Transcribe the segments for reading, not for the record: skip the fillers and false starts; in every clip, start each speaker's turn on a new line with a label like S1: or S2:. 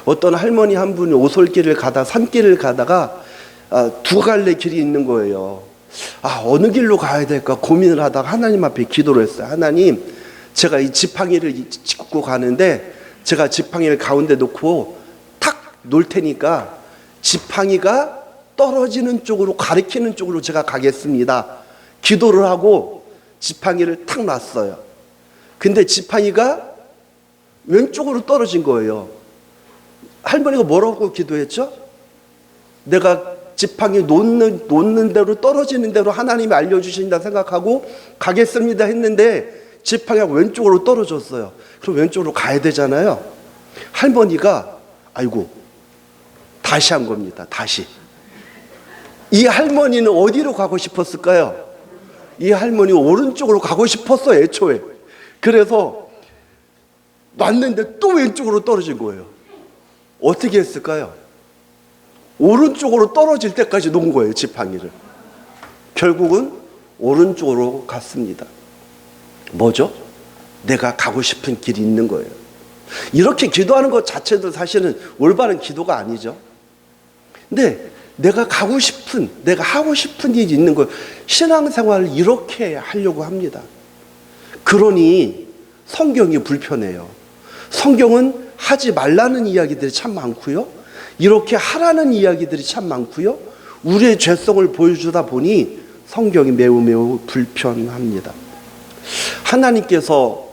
S1: 어떤 할머니 한 분이 오솔길을 가다 산길을 가다가 두 갈래 길이 있는 거예요. 어느 길로 가야 될까 고민을 하다가 하나님 앞에 기도를 했어요. 하나님, 제가 이 지팡이를 짚고 가는데 제가 지팡이를 가운데 놓고 탁 놓을 테니까 지팡이가 떨어지는 쪽으로, 가리키는 쪽으로 제가 가겠습니다. 기도를 하고 지팡이를 탁 놨어요. 근데 지팡이가 왼쪽으로 떨어진 거예요. 할머니가 뭐라고 기도했죠? 내가 지팡이 놓는 대로, 떨어지는 대로 하나님이 알려주신다 생각하고 가겠습니다 했는데 지팡이가 왼쪽으로 떨어졌어요. 그럼 왼쪽으로 가야 되잖아요. 할머니가 아이고 다시 한 겁니다. 다시. 이 할머니는 어디로 가고 싶었을까요? 이 할머니 오른쪽으로 가고 싶었어요, 애초에. 그래서 놨는데 또 왼쪽으로 떨어진 거예요. 어떻게 했을까요? 오른쪽으로 떨어질 때까지 놓은 거예요, 지팡이를. 결국은 오른쪽으로 갔습니다. 뭐죠? 내가 가고 싶은 길이 있는 거예요. 이렇게 기도하는 것 자체도 사실은 올바른 기도가 아니죠. 근데 내가 가고 싶은, 내가 하고 싶은 일이 있는 거예요. 신앙생활을 이렇게 하려고 합니다. 그러니 성경이 불편해요. 성경은 하지 말라는 이야기들이 참 많고요, 이렇게 하라는 이야기들이 참 많고요, 우리의 죄성을 보여주다 보니 성경이 매우 불편합니다. 하나님께서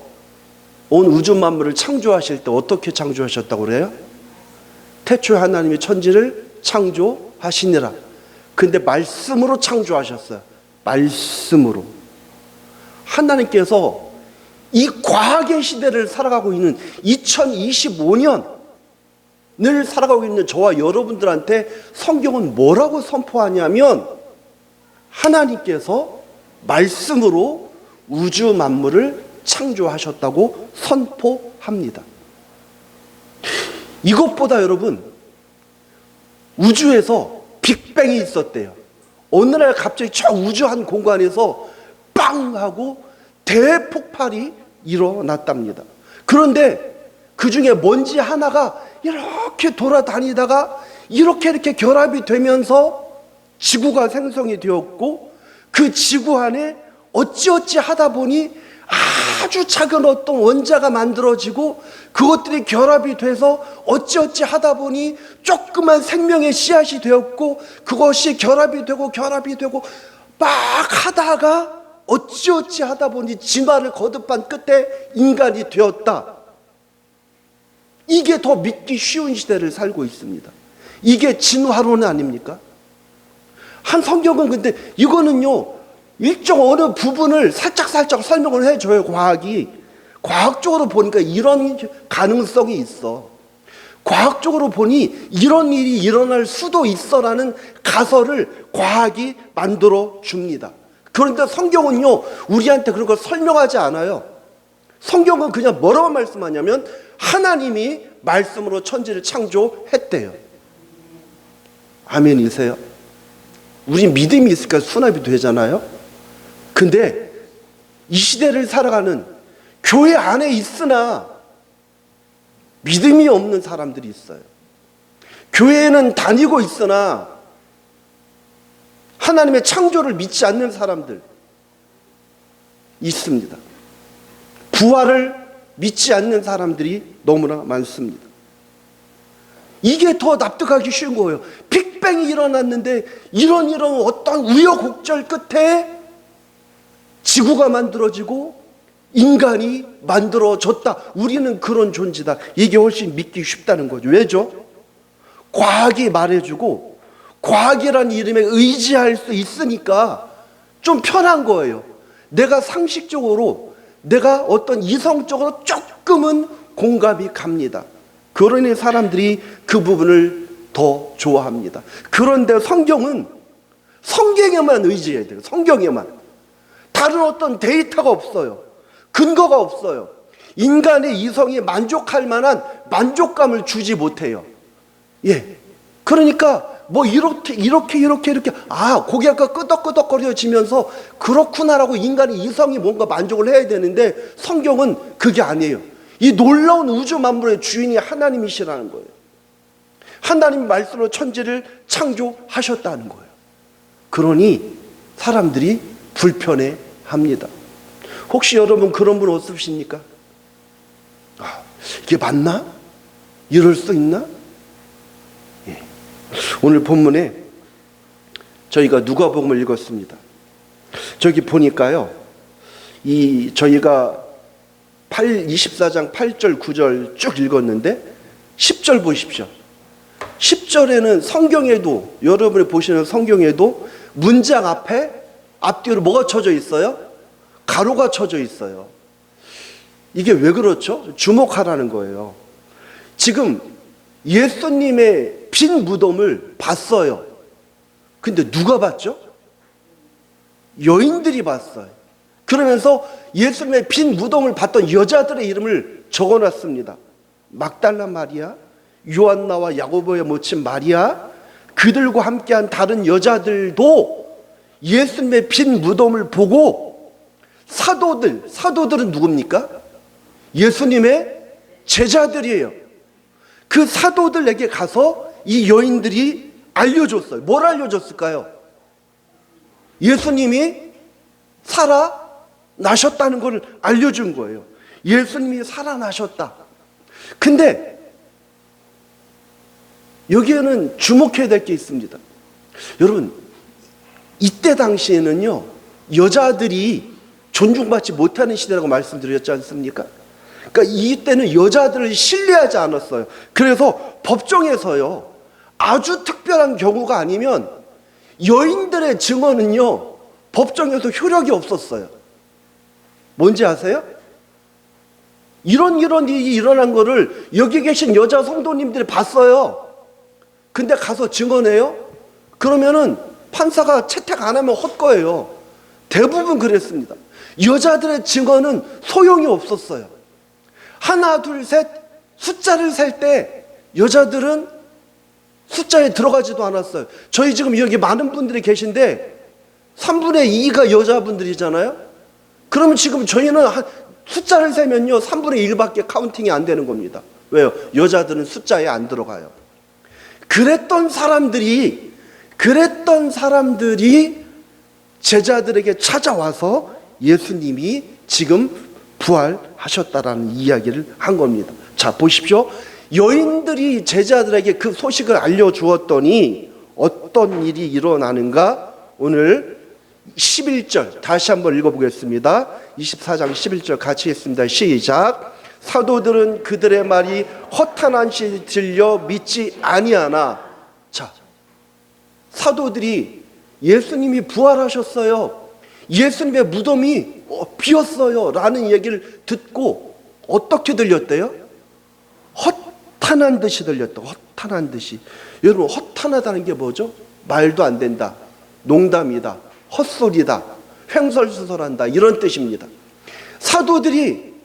S1: 온 우주 만물을 창조하실 때 어떻게 창조하셨다고 그래요? 태초에 하나님이 천지를 창조하시니라. 근데 말씀으로 창조하셨어요. 말씀으로. 하나님께서 이 과학의 시대를 살아가고 있는 2025년을 살아가고 있는 저와 여러분들한테 성경은 뭐라고 선포하냐면, 하나님께서 말씀으로 우주 만물을 창조하셨다고 선포합니다. 이것보다 여러분, 우주에서 빅뱅이 있었대요. 어느 날 갑자기 저 우주 한 공간에서 빵 하고 대폭발이 일어났답니다. 그런데 그 중에 먼지 하나가 이렇게 돌아다니다가 이렇게 결합이 되면서 지구가 생성이 되었고, 그 지구 안에 어찌어찌 하다 보니 아주 작은 어떤 원자가 만들어지고, 그것들이 결합이 돼서 어찌어찌 하다 보니 조그만 생명의 씨앗이 되었고, 그것이 결합이 되고 막 하다가 어찌어찌 하다 보니 진화를 거듭한 끝에 인간이 되었다. 이게 더 믿기 쉬운 시대를 살고 있습니다. 이게 진화론 아닙니까? 한 성경은 근데 이거는요, 일정 어느 부분을 살짝 설명을 해줘요. 과학이. 과학적으로 보니까 이런 가능성이 있어. 과학적으로 보니 이런 일이 일어날 수도 있어라는 가설을 과학이 만들어 줍니다. 그런데 성경은요, 우리한테 그런 걸 설명하지 않아요. 성경은 그냥 뭐라고 말씀하냐면, 하나님이 말씀으로 천지를 창조했대요. 아멘이세요? 우리 믿음이 있으니까 수납이 되잖아요. 근데 이 시대를 살아가는 교회 안에 있으나 믿음이 없는 사람들이 있어요. 교회에는 다니고 있으나 하나님의 창조를 믿지 않는 사람들 있습니다. 부활을 믿지 않는 사람들이 너무나 많습니다. 이게 더 납득하기 쉬운 거예요. 빅뱅이 일어났는데 이런 어떤 우여곡절 끝에 지구가 만들어지고 인간이 만들어졌다. 우리는 그런 존재다. 이게 훨씬 믿기 쉽다는 거죠. 왜죠? 과학이 말해주고 과학이라는 이름에 의지할 수 있으니까 좀 편한 거예요. 내가 상식적으로, 내가 어떤 이성적으로 조금은 공감이 갑니다. 그러니 사람들이 그 부분을 더 좋아합니다. 그런데 성경은 성경에만 의지해야 돼요. 성경에만. 다른 어떤 데이터가 없어요. 근거가 없어요. 인간의 이성이 만족할 만한 만족감을 주지 못해요. 예. 그러니까 이렇게 고개가 끄덕끄덕거려지면서 그렇구나라고 인간의 이성이 뭔가 만족을 해야 되는데, 성경은 그게 아니에요. 이 놀라운 우주 만물의 주인이 하나님이시라는 거예요. 하나님 말씀으로 천지를 창조하셨다는 거예요. 그러니 사람들이 불편해합니다. 혹시 여러분 그런 분 없으십니까? 이게 맞나? 이럴 수 있나? 예. 오늘 본문에 저희가 누가복음을 읽었습니다. 저기 보니까요, 저희가 24장 8절 9절 쭉 읽었는데 10절 보십시오. 10절에는 성경에도, 여러분이 보시는 성경에도 문장 앞뒤로 뭐가 쳐져 있어요? 가로가 쳐져 있어요. 이게 왜 그렇죠? 주목하라는 거예요. 지금 예수님의 빈 무덤을 봤어요. 근데 누가 봤죠? 여인들이 봤어요. 그러면서 예수님의 빈 무덤을 봤던 여자들의 이름을 적어놨습니다. 막달라 마리아, 요한나와 야고보의 모친 마리아, 그들과 함께한 다른 여자들도 예수님의 빈 무덤을 보고 사도들은 누굽니까? 예수님의 제자들이에요. 그 사도들에게 가서 이 여인들이 알려줬어요. 뭘 알려줬을까요? 예수님이 살아나셨다는 걸 알려준 거예요. 예수님이 살아나셨다. 근데 여기에는 주목해야 될 게 있습니다. 여러분, 이때 당시에는요, 여자들이 존중받지 못하는 시대라고 말씀드렸지 않습니까? 그러니까 이때는 여자들을 신뢰하지 않았어요. 그래서 법정에서요, 아주 특별한 경우가 아니면 여인들의 증언은요, 법정에서 효력이 없었어요. 뭔지 아세요? 이런 일이 일어난 거를 여기 계신 여자 성도님들이 봤어요. 근데 가서 증언해요? 그러면은 판사가 채택 안 하면 헛거예요. 대부분 그랬습니다. 여자들의 증언은 소용이 없었어요. 하나, 둘, 셋 숫자를 셀 때 여자들은 숫자에 들어가지도 않았어요. 저희 지금 여기 많은 분들이 계신데 3분의 2가 여자분들이잖아요. 그러면 지금 저희는 숫자를 세면요 3분의 1밖에 카운팅이 안 되는 겁니다. 왜요? 여자들은 숫자에 안 들어가요. 그랬던 사람들이 제자들에게 찾아와서 예수님이 지금 부활하셨다라는 이야기를 한 겁니다. 자, 보십시오. 여인들이 제자들에게 그 소식을 알려주었더니 어떤 일이 일어나는가? 오늘 11절 다시 한번 읽어보겠습니다. 24장 11절 같이 읽습니다. 시작. 사도들은 그들의 말이 허탄한시 들려 믿지 아니하나. 자, 사도들이 예수님이 부활하셨어요, 예수님의 무덤이 비었어요 라는 얘기를 듣고 어떻게 들렸대요? 허탄한 듯이 들렸다. 허탄한 듯이. 여러분, 허탄하다는 게 뭐죠? 말도 안 된다, 농담이다, 헛소리다, 횡설수설한다, 이런 뜻입니다. 사도들이,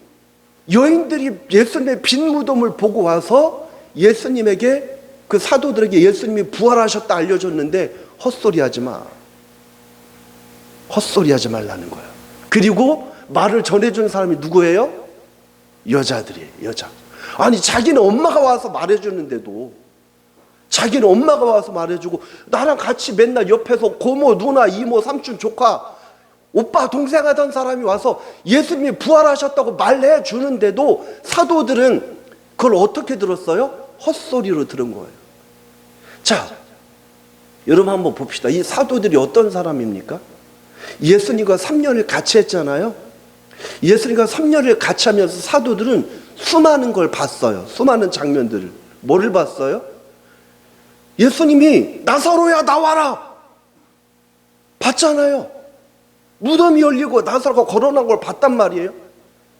S1: 여인들이 예수님의 빈 무덤을 보고 와서 예수님에게, 그 사도들에게 예수님이 부활하셨다 알려줬는데 헛소리하지 마, 헛소리하지 말라는 거예요. 그리고 말을 전해준 사람이 누구예요? 여자들이에요. 여자. 아니, 자기는 엄마가 와서 말해주는데도, 자기는 엄마가 와서 말해주고 나랑 같이 맨날 옆에서 고모, 누나, 이모, 삼촌, 조카, 오빠, 동생 하던 사람이 와서 예수님이 부활하셨다고 말해주는데도 사도들은 그걸 어떻게 들었어요? 헛소리로 들은 거예요. 자, 여러분 한번 봅시다. 이 사도들이 어떤 사람입니까? 예수님과 3년을 같이 했잖아요. 예수님과 3년을 같이 하면서 사도들은 수많은 걸 봤어요. 수많은 장면들을. 뭐를 봤어요? 예수님이 나사로야 나와라 봤잖아요. 무덤이 열리고 나사로가 걸어난 걸 봤단 말이에요.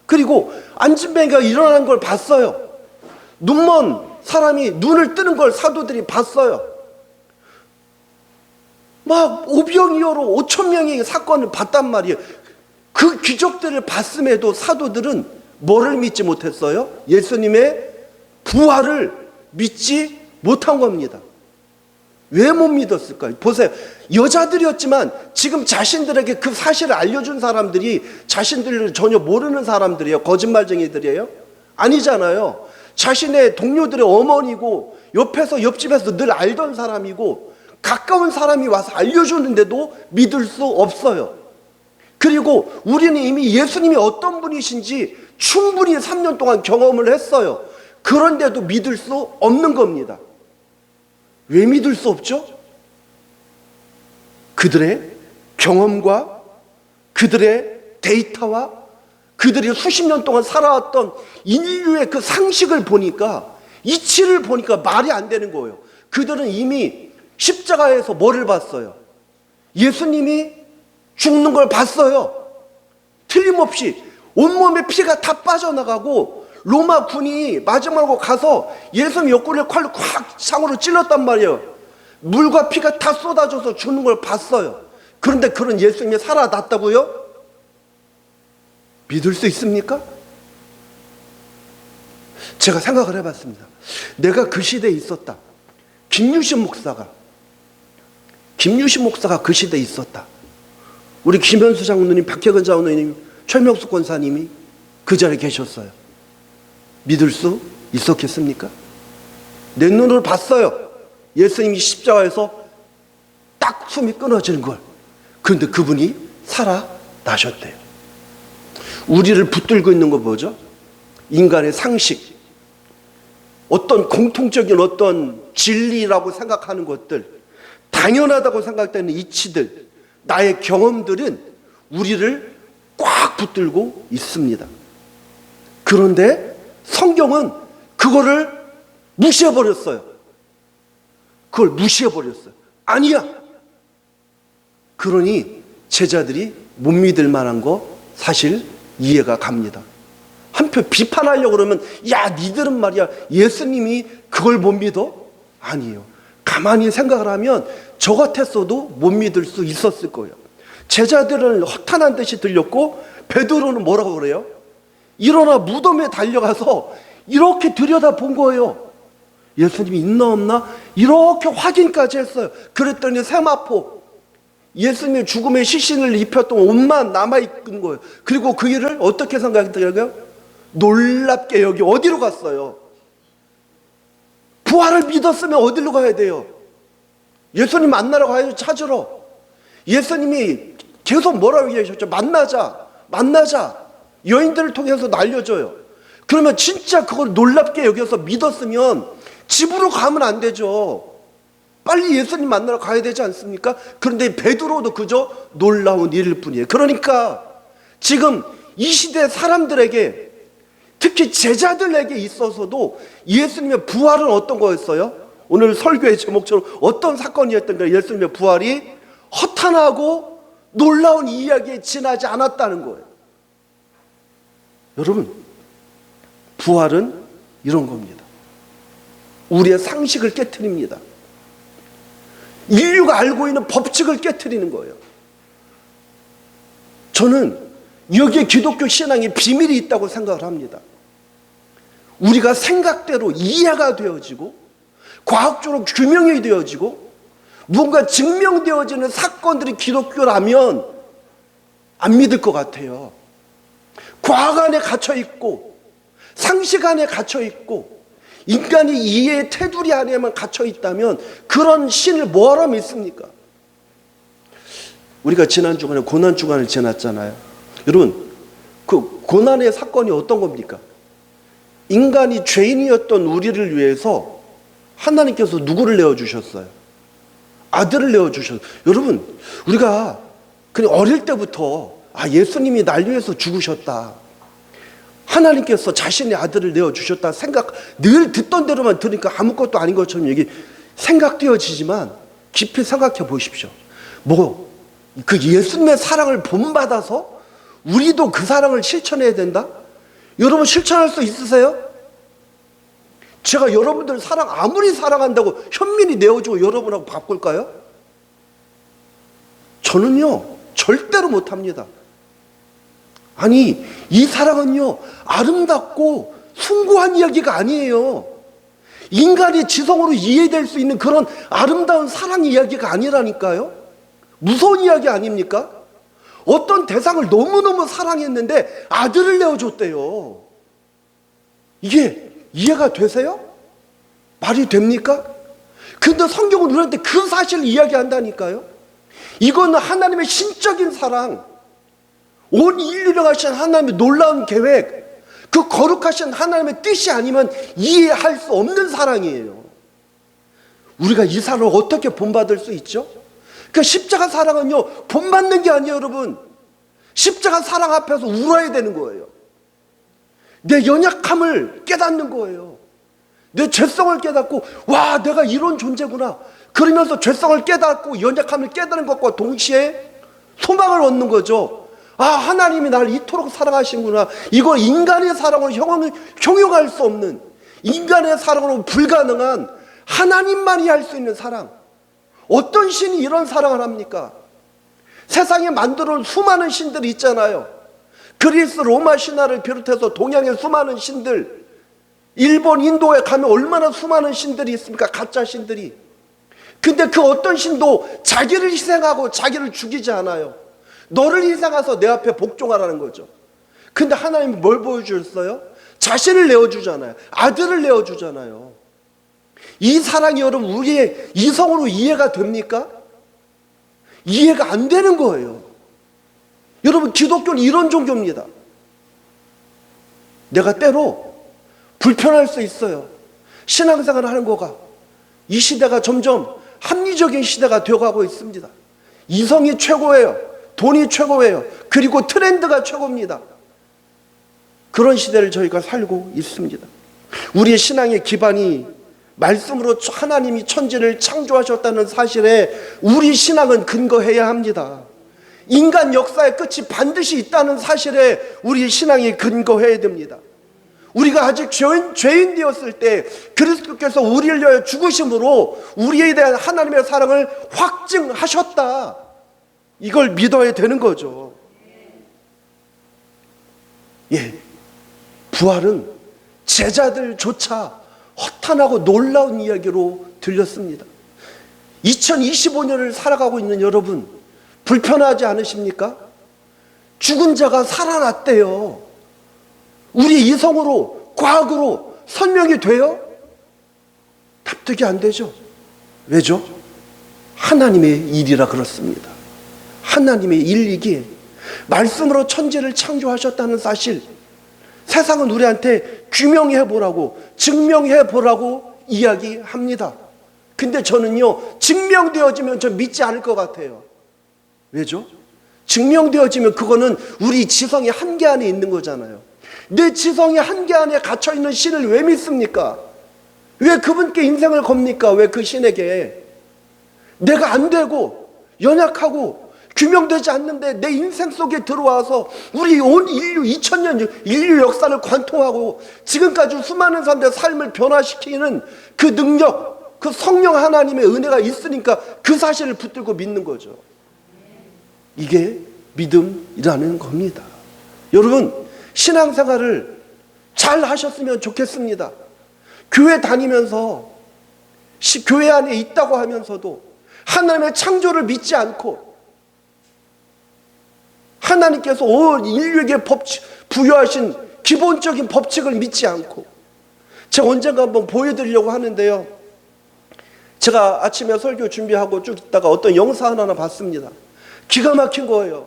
S1: 그리고 안진뱅이가 일어난 걸 봤어요. 눈먼 사람이 눈을 뜨는 걸 사도들이 봤어요. 막 오병이어로 5,000명의 사건을 봤단 말이에요. 그 기적들을 봤음에도 사도들은 뭐를 믿지 못했어요? 예수님의 부활을 믿지 못한 겁니다. 왜 못 믿었을까요? 보세요. 여자들이었지만 지금 자신들에게 그 사실을 알려준 사람들이 자신들을 전혀 모르는 사람들이에요? 거짓말쟁이들이에요? 아니잖아요. 자신의 동료들의 어머니고 옆에서 옆집에서 늘 알던 사람이고 가까운 사람이 와서 알려주는데도 믿을 수 없어요. 그리고 우리는 이미 예수님이 어떤 분이신지 충분히 3년 동안 경험을 했어요. 그런데도 믿을 수 없는 겁니다. 왜 믿을 수 없죠? 그들의 경험과 그들의 데이터와 그들이 수십 년 동안 살아왔던 인류의 그 상식을 보니까, 이치를 보니까 말이 안 되는 거예요. 그들은 이미 십자가에서 뭐를 봤어요? 예수님이 죽는 걸 봤어요. 틀림없이 온몸에 피가 다 빠져나가고 로마 군이 마지막으로 가서 예수님 옆구리를 칼로 콱 상으로 찔렀단 말이에요. 물과 피가 다 쏟아져서 죽는 걸 봤어요. 그런데 그런 예수님이 살아났다고요? 믿을 수 있습니까? 제가 생각을 해봤습니다. 내가 그 시대에 있었다. 김유신 목사가 그 시대에 있었다. 우리 김현수 장로님, 박혜근 장로님, 최명수 권사님이 그 자리에 계셨어요. 믿을 수 있었겠습니까? 내 눈으로 봤어요. 예수님이 십자가에서 딱 숨이 끊어지는 걸. 그런데 그분이 살아나셨대요. 우리를 붙들고 있는 거 뭐죠? 인간의 상식, 어떤 공통적인 어떤 진리라고 생각하는 것들, 당연하다고 생각되는 이치들, 나의 경험들은 우리를 꽉 붙들고 있습니다. 그런데 성경은 그거를 무시해버렸어요. 그걸 무시해버렸어요. 아니야. 그러니 제자들이 못 믿을 만한 거 사실 이해가 갑니다. 한편 비판하려고 그러면, 야, 니들은 말이야 예수님이 그걸 못 믿어? 아니에요. 가만히 생각을 하면 저 같았어도 못 믿을 수 있었을 거예요. 제자들은 허탄한 듯이 들렸고 베드로는 뭐라고 그래요? 일어나 무덤에 달려가서 이렇게 들여다본 거예요. 예수님이 있나 없나 이렇게 확인까지 했어요. 그랬더니 세마포, 예수님의 죽음의 시신을 입혔던 옷만 남아있는 거예요. 그리고 그 일을 어떻게 생각했더라고요? 놀랍게 여기 어디로 갔어요? 부활을 믿었으면 어디로 가야 돼요? 예수님 만나러 가야죠. 찾으러. 예수님이 계속 뭐라고 얘기하셨죠? 만나자. 여인들을 통해서 알려줘요. 그러면 진짜 그걸 놀랍게 여겨서 믿었으면 집으로 가면 안 되죠. 빨리 예수님 만나러 가야 되지 않습니까? 그런데 베드로도 그저 놀라운 일일 뿐이에요. 그러니까 지금 이 시대 사람들에게, 특히 제자들에게 있어서도 예수님의 부활은 어떤 거였어요? 오늘 설교의 제목처럼 어떤 사건이었던가, 예수님의 부활이 허탄하고 놀라운 이야기에 지나지 않았다는 거예요. 여러분, 부활은 이런 겁니다. 우리의 상식을 깨트립니다. 인류가 알고 있는 법칙을 깨트리는 거예요. 저는 여기에 기독교 신앙의 비밀이 있다고 생각을 합니다. 우리가 생각대로 이해가 되어지고 과학적으로 규명이 되어지고 뭔가 증명되어지는 사건들이 기독교라면 안 믿을 것 같아요. 과학 안에 갇혀있고 상식 안에 갇혀있고 인간이 이해의 테두리 안에만 갇혀있다면 그런 신을 뭐하러 믿습니까? 우리가 지난 주간에 고난 주간을 지났잖아요. 여러분, 그 고난의 사건이 어떤 겁니까? 인간이 죄인이었던 우리를 위해서 하나님께서 누구를 내어주셨어요? 아들을 내어주셨어요. 여러분, 우리가 그냥 어릴 때부터 예수님이 날 위해서 죽으셨다, 하나님께서 자신의 아들을 내어주셨다 생각, 늘 듣던 대로만 들으니까 아무것도 아닌 것처럼 얘기 생각되어지지만 깊이 생각해 보십시오. 그 예수님의 사랑을 본받아서 우리도 그 사랑을 실천해야 된다? 여러분, 실천할 수 있으세요? 제가 여러분들 사랑 아무리 사랑한다고 현민이 내어주고 여러분하고 바꿀까요? 저는요 절대로 못합니다. 아니, 이 사랑은요 아름답고 숭고한 이야기가 아니에요. 인간의 지성으로 이해될 수 있는 그런 아름다운 사랑 이야기가 아니라니까요. 무서운 이야기 아닙니까? 어떤 대상을 너무너무 사랑했는데 아들을 내어줬대요. 이게 이해가 되세요? 말이 됩니까? 근데 성경은 우리한테 그 사실을 이야기한다니까요. 이거는 하나님의 신적인 사랑, 온 인류를 하신 하나님의 놀라운 계획, 그 거룩하신 하나님의 뜻이 아니면 이해할 수 없는 사랑이에요. 우리가 이 사랑을 어떻게 본받을 수 있죠? 그 십자가 사랑은요, 본받는 게 아니에요, 여러분. 십자가 사랑 앞에서 울어야 되는 거예요. 내 연약함을 깨닫는 거예요. 내 죄성을 깨닫고, 와, 내가 이런 존재구나. 그러면서 죄성을 깨닫고 연약함을 깨닫는 것과 동시에 소망을 얻는 거죠. 아, 하나님이 나를 이토록 사랑하시는구나. 이거 인간의 사랑으로 형용할 수 없는, 인간의 사랑으로 불가능한 하나님만이 할 수 있는 사랑. 어떤 신이 이런 사랑을 합니까? 세상에 만들어 온 수많은 신들이 있잖아요. 그리스 로마 신화를 비롯해서 동양의 수많은 신들, 일본, 인도에 가면 얼마나 수많은 신들이 있습니까? 가짜 신들이. 근데 그 어떤 신도 자기를 희생하고 자기를 죽이지 않아요. 너를 희생해서 내 앞에 복종하라는 거죠. 근데 하나님이 뭘 보여주셨어요? 자신을 내어주잖아요. 아들을 내어주잖아요. 이 사랑이 여러분 우리의 이성으로 이해가 됩니까? 이해가 안 되는 거예요. 여러분, 기독교는 이런 종교입니다. 내가 때로 불편할 수 있어요. 신앙생활을 하는 거가 이 시대가 점점 합리적인 시대가 되어가고 있습니다. 이성이 최고예요. 돈이 최고예요. 그리고 트렌드가 최고입니다. 그런 시대를 저희가 살고 있습니다. 우리의 신앙의 기반이 말씀으로 하나님이 천지를 창조하셨다는 사실에 우리 신앙은 근거해야 합니다. 인간 역사의 끝이 반드시 있다는 사실에 우리 신앙이 근거해야 됩니다. 우리가 아직 죄인 되었을 때 그리스도께서 우리를 위하여 죽으심으로 우리에 대한 하나님의 사랑을 확증하셨다. 이걸 믿어야 되는 거죠. 예, 부활은 제자들조차 허탄하고 놀라운 이야기로 들렸습니다. 2025년을 살아가고 있는 여러분, 불편하지 않으십니까? 죽은 자가 살아났대요. 우리 이성으로, 과학으로 설명이 돼요? 납득이 안 되죠. 왜죠? 하나님의 일이라 그렇습니다. 하나님의 일이기에 말씀으로 천지를 창조하셨다는 사실, 세상은 우리한테 규명해 보라고, 증명해 보라고 이야기합니다. 근데 저는요, 증명되어지면 저 믿지 않을 것 같아요. 왜죠? 증명되어지면 그거는 우리 지성의 한계 안에 있는 거잖아요. 내 지성의 한계 안에 갇혀있는 신을 왜 믿습니까? 왜 그분께 인생을 겁니까? 왜 그 신에게? 내가 안 되고 연약하고 규명되지 않는데 내 인생 속에 들어와서 우리 온 인류 2000년 인류 역사를 관통하고 지금까지 수많은 사람들의 삶을 변화시키는 그 능력, 그 성령 하나님의 은혜가 있으니까 그 사실을 붙들고 믿는 거죠. 이게 믿음이라는 겁니다. 여러분, 신앙생활을 잘 하셨으면 좋겠습니다. 교회 다니면서 교회 안에 있다고 하면서도 하나님의 창조를 믿지 않고 하나님께서 온 인류에게 부여하신 기본적인 법칙을 믿지 않고, 제가 언젠가 한번 보여드리려고 하는데요, 제가 아침에 설교 준비하고 쭉 있다가 어떤 영상 하나 봤습니다. 기가 막힌 거예요.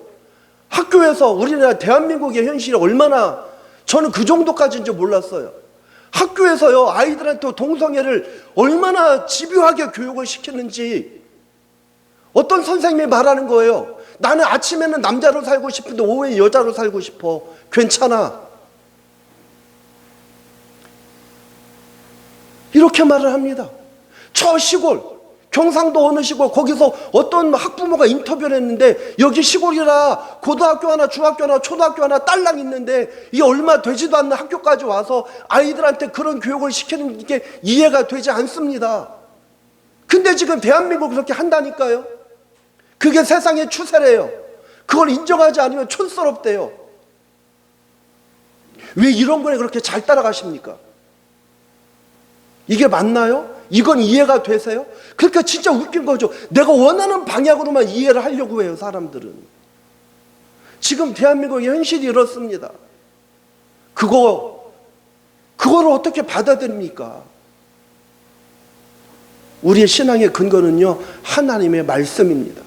S1: 학교에서 우리나라 대한민국의 현실이 얼마나, 저는 그 정도까지인지 몰랐어요. 학교에서요, 아이들한테 동성애를 얼마나 집요하게 교육을 시키는지 어떤 선생님이 말하는 거예요. 나는 아침에는 남자로 살고 싶은데 오후에 여자로 살고 싶어. 괜찮아. 이렇게 말을 합니다. 저 시골, 경상도 어느 시골, 거기서 어떤 학부모가 인터뷰를 했는데, 여기 시골이라 고등학교 하나, 중학교 하나, 초등학교 하나 딸랑 있는데 이 얼마 되지도 않는 학교까지 와서 아이들한테 그런 교육을 시키는 게 이해가 되지 않습니다. 근데 지금 대한민국 그렇게 한다니까요. 그게 세상의 추세래요. 그걸 인정하지 않으면 촌스럽대요. 왜 이런 거에 그렇게 잘 따라가십니까? 이게 맞나요? 이건 이해가 되세요? 그러니까 진짜 웃긴 거죠. 내가 원하는 방향으로만 이해를 하려고 해요, 사람들은. 지금 대한민국의 현실이 이렇습니다. 그거 그걸 어떻게 받아들입니까? 우리의 신앙의 근거는요, 하나님의 말씀입니다.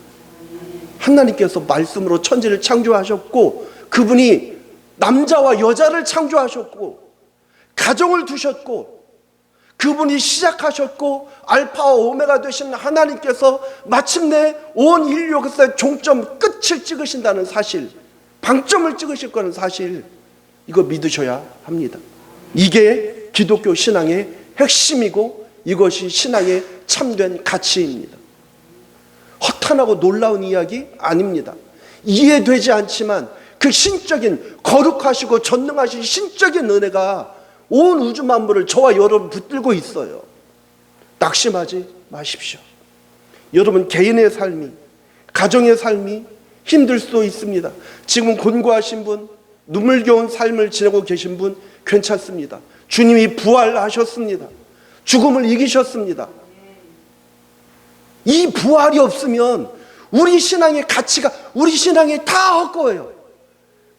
S1: 하나님께서 말씀으로 천지를 창조하셨고, 그분이 남자와 여자를 창조하셨고, 가정을 두셨고, 그분이 시작하셨고, 알파와 오메가 되신 하나님께서 마침내 온 인류의 종점 끝을 찍으신다는 사실, 방점을 찍으실 거는 사실, 이거 믿으셔야 합니다. 이게 기독교 신앙의 핵심이고, 이것이 신앙의 참된 가치입니다. 허탄하고 놀라운 이야기 아닙니다. 이해되지 않지만 그 신적인, 거룩하시고 전능하신 신적인 은혜가 온 우주 만물을 저와 여러분 붙들고 있어요. 낙심하지 마십시오. 여러분 개인의 삶이, 가정의 삶이 힘들 수도 있습니다. 지금 곤고하신 분, 눈물겨운 삶을 지내고 계신 분 괜찮습니다. 주님이 부활하셨습니다. 죽음을 이기셨습니다. 이 부활이 없으면 우리 신앙의 가치가, 우리 신앙이 다 헛거예요.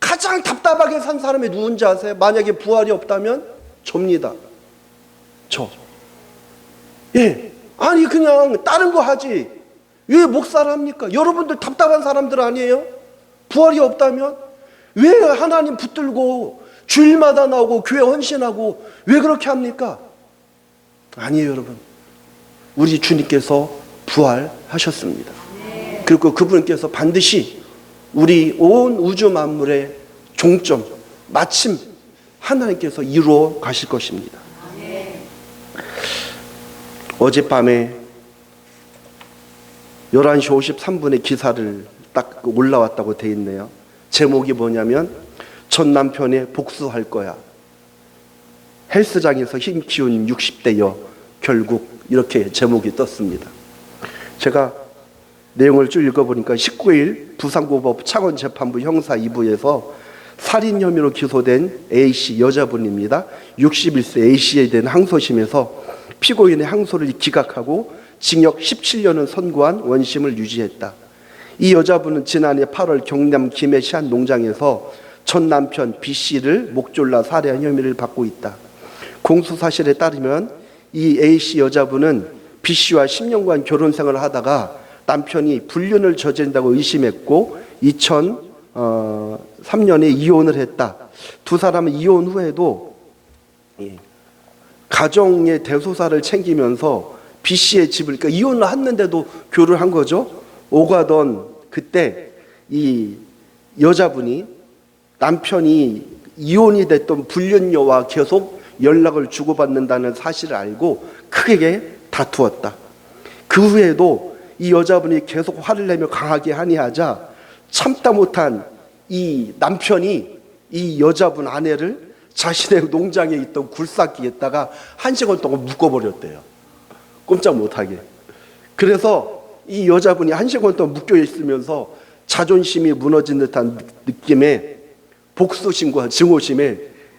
S1: 가장 답답하게 산 사람이 누군지 아세요? 만약에 부활이 없다면 접니다. 저. 예. 아니 그냥 다른 거 하지. 왜 목사를 합니까? 여러분들 답답한 사람들 아니에요? 부활이 없다면? 왜 하나님 붙들고 주일마다 나오고 교회 헌신하고 왜 그렇게 합니까? 아니에요, 여러분. 우리 주님께서 부활하셨습니다. 그리고 그분께서 반드시 우리 온 우주 만물의 종점, 마침 하나님께서 이루어 가실 것입니다. 어젯밤에 11시 53분에 기사를 딱 올라왔다고 돼 있네요. 제목이 뭐냐면 전 남편에 복수할 거야. 헬스장에서 힘 키운 60대여 결국 이렇게 제목이 떴습니다. 제가 내용을 쭉 읽어보니까 19일 부산고법 창원재판부 형사 2부에서 살인 혐의로 기소된 A씨 여자분입니다. 61세 A씨에 대한 항소심에서 피고인의 항소를 기각하고 징역 17년을 선고한 원심을 유지했다. 이 여자분은 지난해 8월 경남 김해시 한 농장에서 전 남편 B씨를 목 졸라 살해한 혐의를 받고 있다. 공수사실에 따르면 이 A씨 여자분은 B씨와 10년간 결혼생활을 하다가 남편이 불륜을 저지른다고 의심했고 2003년에 이혼을 했다. 두 사람은 이혼 후에도 가정의 대소사를 챙기면서 B씨의 집을, 그러니까 이혼을 했는데도 교류를 한 거죠. 오가던 그때 이 여자분이 남편이 이혼이 됐던 불륜녀와 계속 연락을 주고받는다는 사실을 알고 크게 다투었다. 그 후에도 이 여자분이 계속 화를 내며 강하게 항의하자 참다 못한 이 남편이 이 여자분 아내를 자신의 농장에 있던 굴삭기에다가 1시간 동안 묶어버렸대요. 꼼짝 못하게. 그래서 이 여자분이 1시간 동안 묶여 있으면서 자존심이 무너진 듯한 느낌에 복수심과 증오심에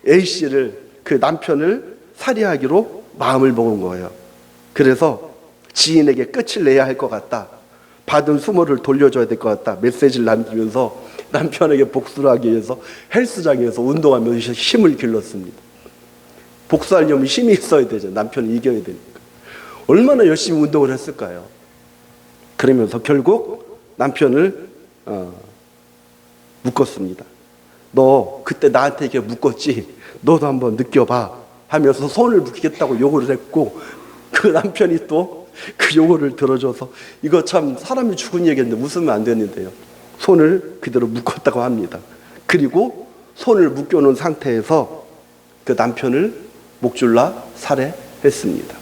S1: A씨를, 그 남편을 살해하기로 마음을 먹은 거예요. 그래서 지인에게 끝을 내야 할 것 같다. 받은 수모를 돌려줘야 될 것 같다. 메시지를 남기면서 남편에게 복수를 하기 위해서 헬스장에서 운동하면서 힘을 길렀습니다. 복수하려면 힘이 있어야 되죠. 남편을 이겨야 되니까. 얼마나 열심히 운동을 했을까요? 그러면서 결국 남편을 묶었습니다. 너 그때 나한테 이렇게 묶었지? 너도 한번 느껴봐 하면서 손을 묶겠다고 요구를 했고, 그 남편이 또 그 요구를 들어줘서, 이거 참 사람이 죽은 얘기인데 웃으면 안 되는데요, 손을 그대로 묶었다고 합니다. 그리고 손을 묶여놓은 상태에서 그 남편을 목졸라 살해했습니다.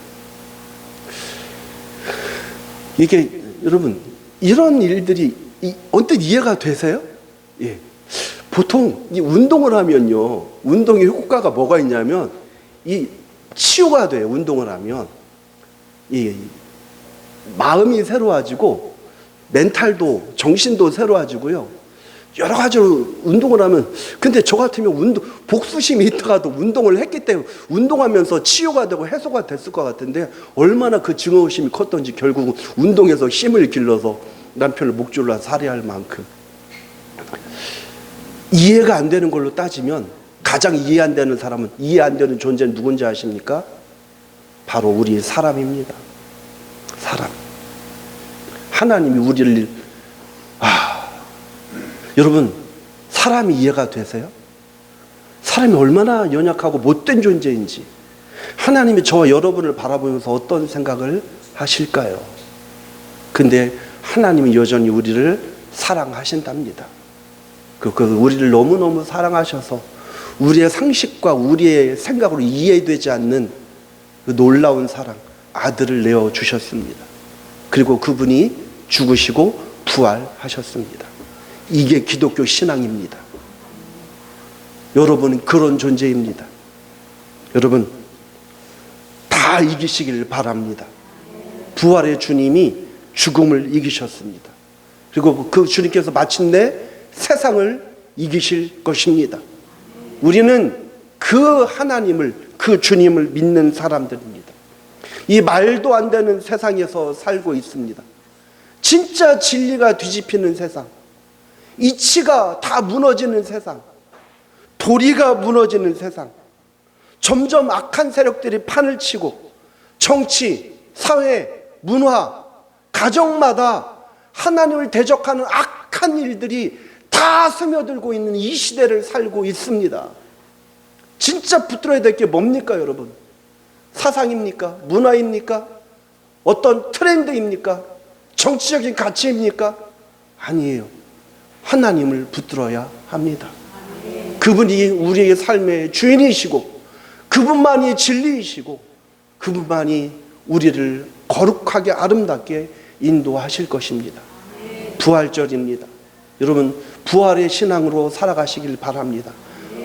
S1: 이게 여러분, 이런 일들이 언뜻 이해가 되세요? 예. 보통 이 운동을 하면요, 운동의 효과가 뭐가 있냐면 이 치유가 돼요. 운동을 하면 이 마음이 새로워지고 멘탈도, 정신도 새로워지고요. 여러 가지로 운동을 하면, 근데 저 같으면 복수심이 있다가도 운동을 했기 때문에 운동하면서 치유가 되고 해소가 됐을 것 같은데, 얼마나 그 증오심이 컸던지 결국은 운동에서 힘을 길러서 남편을 목졸라 살해할 만큼. 이해가 안 되는 걸로 따지면 가장 이해 안 되는 사람은, 이해 안 되는 존재는 누군지 아십니까? 바로 우리 사람입니다. 사람. 하나님이 우리를, 여러분, 사람이 이해가 되세요? 사람이 얼마나 연약하고 못된 존재인지 하나님이 저와 여러분을 바라보면서 어떤 생각을 하실까요? 근데 하나님이 여전히 우리를 사랑하신답니다. 우리를 너무너무 사랑하셔서 우리의 상식과 우리의 생각으로 이해되지 않는 그 놀라운 사랑, 아들을 내어주셨습니다. 그리고 그분이 죽으시고 부활하셨습니다. 이게 기독교 신앙입니다. 여러분은 그런 존재입니다. 여러분, 다 이기시길 바랍니다. 부활의 주님이 죽음을 이기셨습니다. 그리고 그 주님께서 마침내 세상을 이기실 것입니다. 우리는 그 하나님을, 그 주님을 믿는 사람들입니다. 이 말도 안 되는 세상에서 살고 있습니다. 진짜 진리가 뒤집히는 세상, 이치가 다 무너지는 세상, 도리가 무너지는 세상, 점점 악한 세력들이 판을 치고 정치, 사회, 문화, 가정마다 하나님을 대적하는 악한 일들이 다 스며들고 있는 이 시대를 살고 있습니다. 진짜 붙들어야 될 게 뭡니까, 여러분? 사상입니까? 문화입니까? 어떤 트렌드입니까? 정치적인 가치입니까? 아니에요. 하나님을 붙들어야 합니다. 그분이 우리의 삶의 주인이시고, 그분만이 진리이시고, 그분만이 우리를 거룩하게 아름답게 인도하실 것입니다. 부활절입니다. 여러분, 부활의 신앙으로 살아가시길 바랍니다.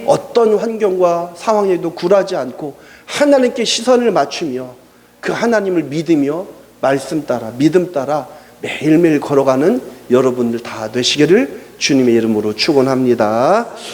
S1: 어떤 환경과 상황에도 굴하지 않고 하나님께 시선을 맞추며 그 하나님을 믿으며 말씀 따라, 믿음 따라 매일매일 걸어가는 여러분들 다 되시기를 주님의 이름으로 축원합니다.